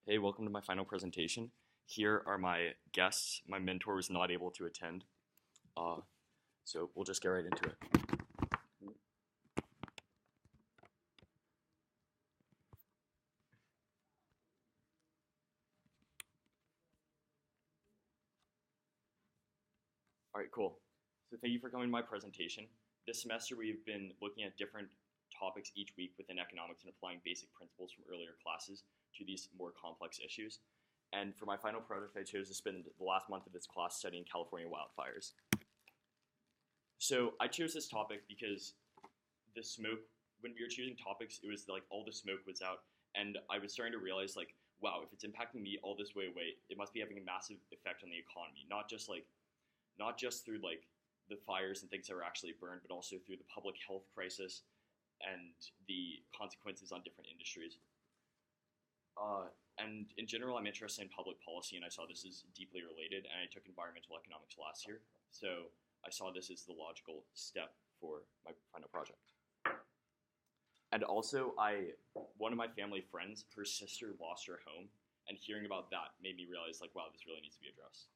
Hey, welcome to my final presentation. Here are my guests. My mentor was not able to attend, uh, so we'll just get right into it. All right, cool. So thank you for coming to my presentation. This semester we've been looking at different topics each week within economics and applying basic principles from earlier classes to these more complex issues. And for my final project, I chose to spend the last month of this class studying California wildfires. So I chose this topic because the smoke, when we were choosing topics, it was like all the smoke was out, and I was starting to realize like, wow, if it's impacting me all this way away, it must be having a massive effect on the economy, not just through like the fires and things that were actually burned, but also through the public health crisis and the consequences on different industries. And in general, I'm interested in public policy, and I saw this as deeply related, and I took environmental economics last year, so I saw this as the logical step for my final project. And also, one of my family friends, her sister lost her home, and hearing about that made me realize, like, wow, this really needs to be addressed.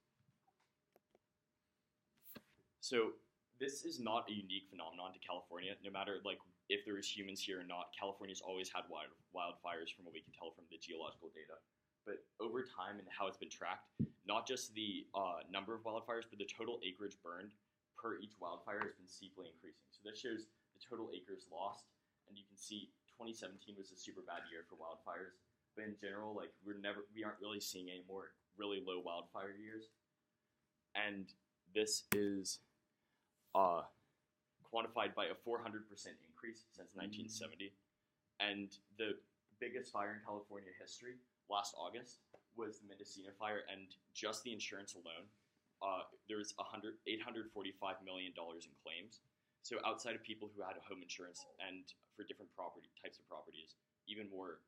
So this is not a unique phenomenon to California. No matter like if there is humans here or not, California's always had wildfires from what we can tell from the geological data. But over time and how it's been tracked, not just the number of wildfires, but the total acreage burned per each wildfire has been steeply increasing. So this shows the total acres lost, and you can see 2017 was a super bad year for wildfires. But in general, like we aren't really seeing any more really low wildfire years. And this is quantified by a 400% increase since 1970. And the biggest fire in California history last August was the Mendocino fire, and just the insurance alone, there was $845 million in claims. So outside of people who had home insurance and for different types of properties, even more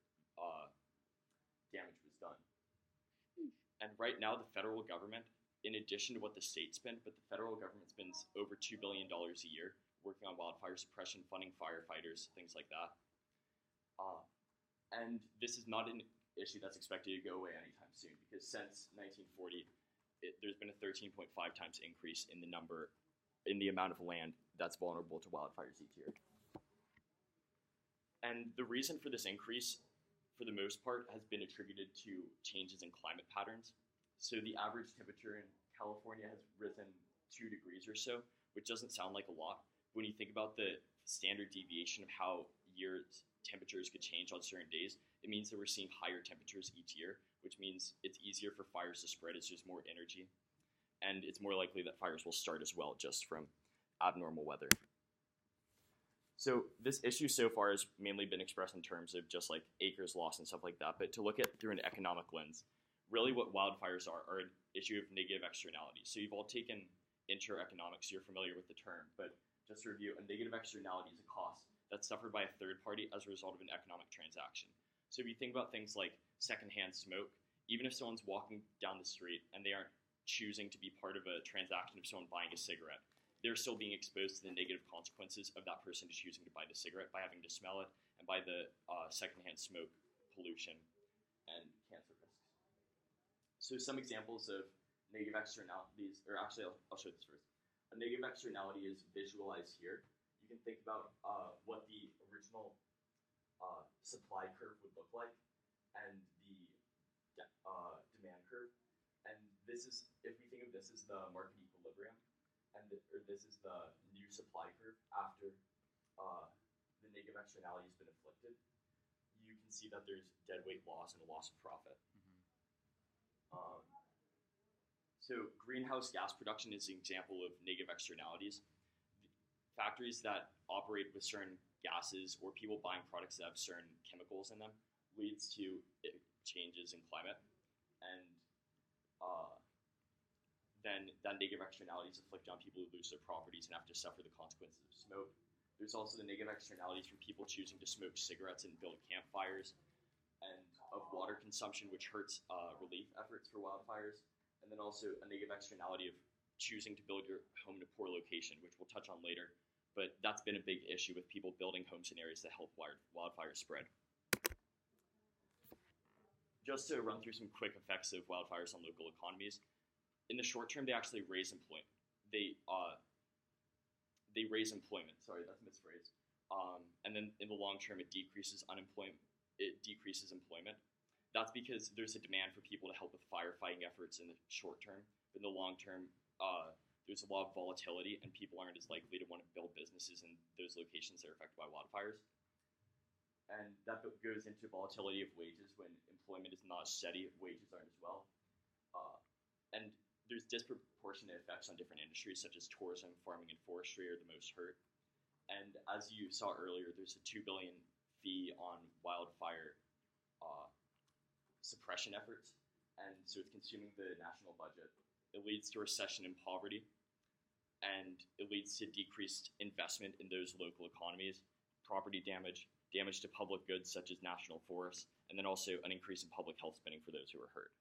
damage was done. And right now, the federal government, in addition to what the state spent, but the federal government spends over $2 billion a year working on wildfire suppression, funding firefighters, things like that. And this is not an issue that's expected to go away anytime soon, because since 1940, there's been a 13.5 times increase in the amount of land that's vulnerable to wildfires each year. And the reason for this increase, for the most part, has been attributed to changes in climate patterns. So the average temperature in California has risen 2 degrees or so, which doesn't sound like a lot. When you think about the standard deviation of how years temperatures could change on certain days, it means that we're seeing higher temperatures each year, which means it's easier for fires to spread as there's more energy. And it's more likely that fires will start as well just from abnormal weather. So this issue so far has mainly been expressed in terms of just like acres lost and stuff like that, but to look at through an economic lens, really what wildfires are an issue of negative externalities. So you've all taken intro economics, so you're familiar with the term, but just to review, a negative externality is a cost that's suffered by a third party as a result of an economic transaction. So if you think about things like secondhand smoke, even if someone's walking down the street and they aren't choosing to be part of a transaction of someone buying a cigarette, they're still being exposed to the negative consequences of that person choosing to buy the cigarette by having to smell it and by the secondhand smoke pollution and cancer risks. So some examples of negative externalities, or actually I'll show this first. A negative externality is visualized here. You can think about what the original supply curve would look like and the demand curve. And this is, if we think of this as the market equilibrium, and this is the new supply curve after the negative externality has been inflicted, you can see that there's deadweight loss and a loss of profit. So greenhouse gas production is an example of negative externalities. Factories that operate with certain gases or people buying products that have certain chemicals in them leads to changes in climate, and then that negative externalities inflict on people who lose their properties and have to suffer the consequences of smoke. There's also the negative externalities from people choosing to smoke cigarettes and build campfires, and of water consumption, which hurts relief efforts for wildfires. And then also a negative externality of choosing to build your home in a poor location, which we'll touch on later. But that's been a big issue with people building homes in areas that help wildfires spread. just to run through some quick effects of wildfires on local economies. In the short term, they actually raise employment. They raise employment. Sorry, that's a misphrase. And then in the long term, it decreases unemployment. It decreases employment. That's because there's a demand for people to help with firefighting efforts in the short term. But in the long term, there's a lot of volatility, and people aren't as likely to want to build businesses in those locations that are affected by wildfires. And that goes into volatility of wages. When employment is not steady, wages aren't as well. And there's disproportionate effects on different industries, such as tourism, farming, and forestry are the most hurt. And as you saw earlier, there's a $2 billion fee on wildfire suppression efforts, and so it's consuming the national budget. It leads to recession and poverty, and it leads to decreased investment in those local economies, property damage, damage to public goods such as national forests, and then also an increase in public health spending for those who are hurt.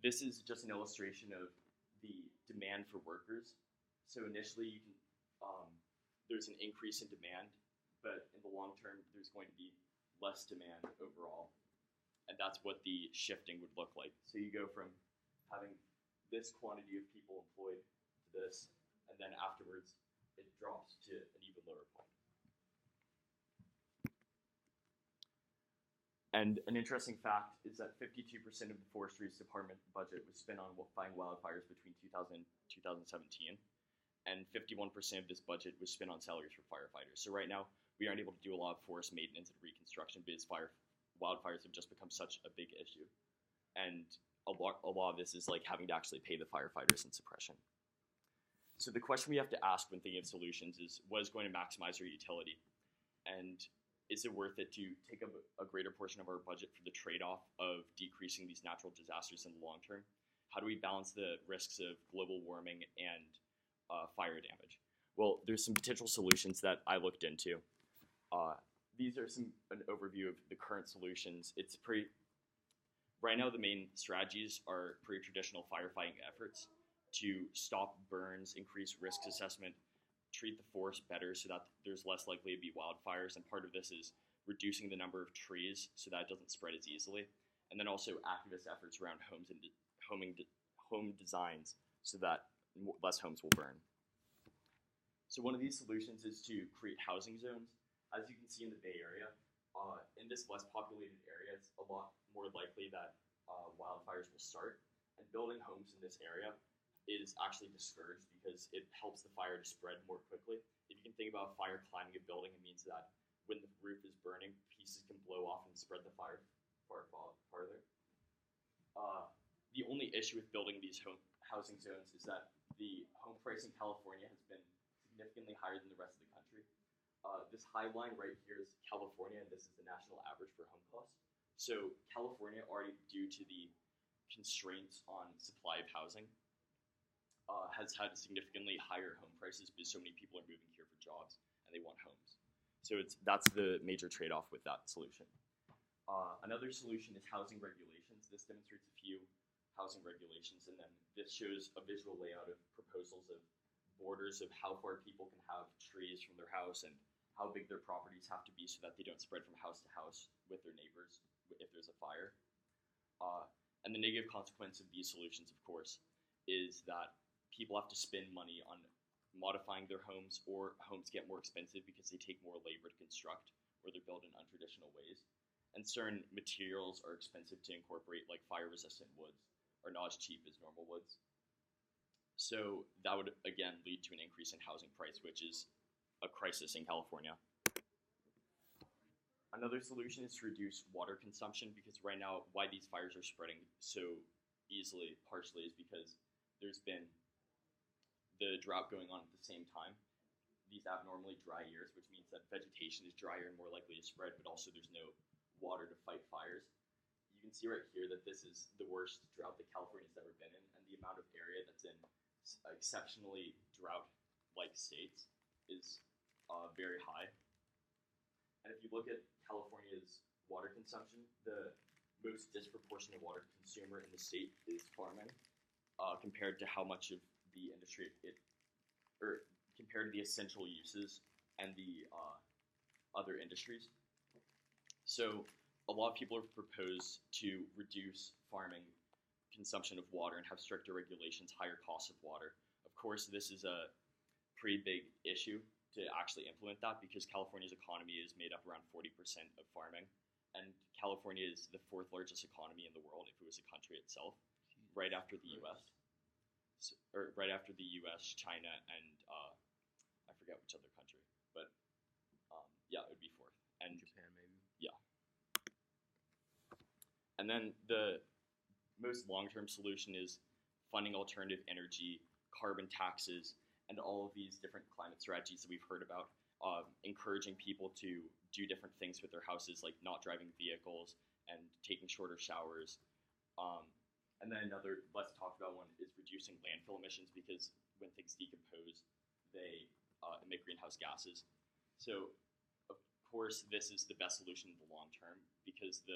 This is just an illustration of the demand for workers. So initially, there's an increase in demand, but in the long term, there's going to be less demand overall. And that's what the shifting would look like. So you go from having this quantity of people employed to this, and then afterwards, it drops to an even lower point. And an interesting fact is that 52% of the Forestry's department budget was spent on fighting wildfires between 2000 and 2017, and 51% of this budget was spent on salaries for firefighters. So right now, we aren't able to do a lot of forest maintenance and reconstruction because wildfires have just become such a big issue. And a lot of this is like having to actually pay the firefighters in suppression. So the question we have to ask when thinking of solutions is, what is going to maximize our utility? And is it worth it to take up a greater portion of our budget for the trade-off of decreasing these natural disasters in the long term? How do we balance the risks of global warming and fire damage? Well, there's some potential solutions that I looked into. These are an overview of the current solutions. Right now, the main strategies are pretty traditional firefighting efforts to stop burns, increase risk assessment, treat the forest better so that there's less likely to be wildfires, and part of this is reducing the number of trees so that it doesn't spread as easily, and then also activist efforts around homes and home designs so that less homes will burn. So one of these solutions is to create housing zones. As you can see in the Bay Area, in this less populated area, it's a lot more likely that wildfires will start, and building homes in this area is actually discouraged because it helps the fire to spread more quickly. If you can think about a fire climbing a building, it means that when the roof is burning, pieces can blow off and spread the fire farther. The only issue with building these housing zones is that the home price in California has been significantly higher than the rest of the country. This high line right here is California, and this is the national average for home costs. So California, already due to the constraints on supply of housing, has had significantly higher home prices because so many people are moving here for jobs and they want homes. So that's the major trade-off with that solution. Another solution is housing regulations. This demonstrates a few housing regulations, and then this shows a visual layout of proposals of borders of how far people can have trees from their house and how big their properties have to be so that they don't spread from house to house with their neighbors if there's a fire. And the negative consequence of these solutions, of course, is that people have to spend money on modifying their homes, or homes get more expensive because they take more labor to construct, or they're built in untraditional ways. And certain materials are expensive to incorporate, like fire-resistant woods, are not as cheap as normal woods. So that would, again, lead to an increase in housing price, which is a crisis in California. Another solution is to reduce water consumption, because right now, why these fires are spreading so easily, partially, is because there's been the drought going on at the same time. These abnormally dry years, which means that vegetation is drier and more likely to spread, but also there's no water to fight fires. You can see right here that this is the worst drought that California's ever been in, and the amount of area that's in exceptionally drought-like states is very high. And if you look at California's water consumption, the most disproportionate water consumer in the state is farming, compared to how much of the industry compared to the essential uses and the other industries. So a lot of people have proposed to reduce farming consumption of water and have stricter regulations, higher costs of water. Of course, this is a pretty big issue to actually implement that because California's economy is made up around 40% of farming, and California is the fourth largest economy in the world if it was a country itself, right after the U.S. So, or right after the U.S., China, and I forget which other country, but yeah, it would be fourth. And Japan, maybe. yeah, and then the most long-term solution is funding alternative energy, carbon taxes, and all of these different climate strategies that we've heard about, encouraging people to do different things with their houses, like not driving vehicles and taking shorter showers. And then another less talked about one is reducing landfill emissions because when things decompose, they emit greenhouse gases. So, of course, this is the best solution in the long term because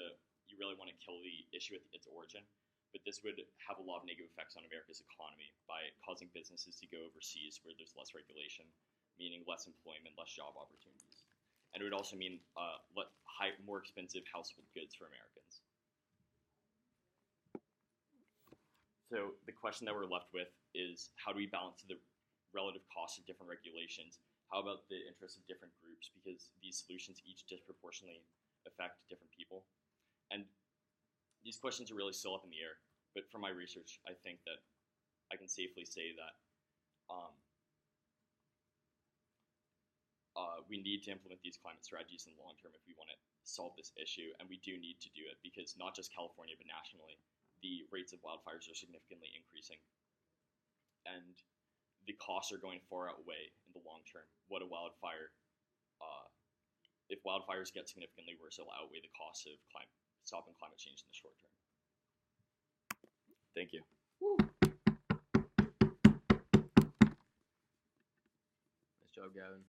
you really want to kill the issue at its origin. But this would have a lot of negative effects on America's economy by causing businesses to go overseas where there's less regulation, meaning less employment, less job opportunities. And it would also mean more expensive household goods for Americans. So the question that we're left with is how do we balance the relative costs of different regulations? How about the interests of different groups? Because these solutions each disproportionately affect different people. And these questions are really still up in the air, but from my research, I think that I can safely say that we need to implement these climate strategies in the long term if we want to solve this issue, and we do need to do it because not just California, but nationally, the rates of wildfires are significantly increasing, and the costs are going far outweigh in the long term what a wildfire, if wildfires get significantly worse, it'll outweigh the costs of stopping climate change in the short term. Thank you. Nice job, Gavin.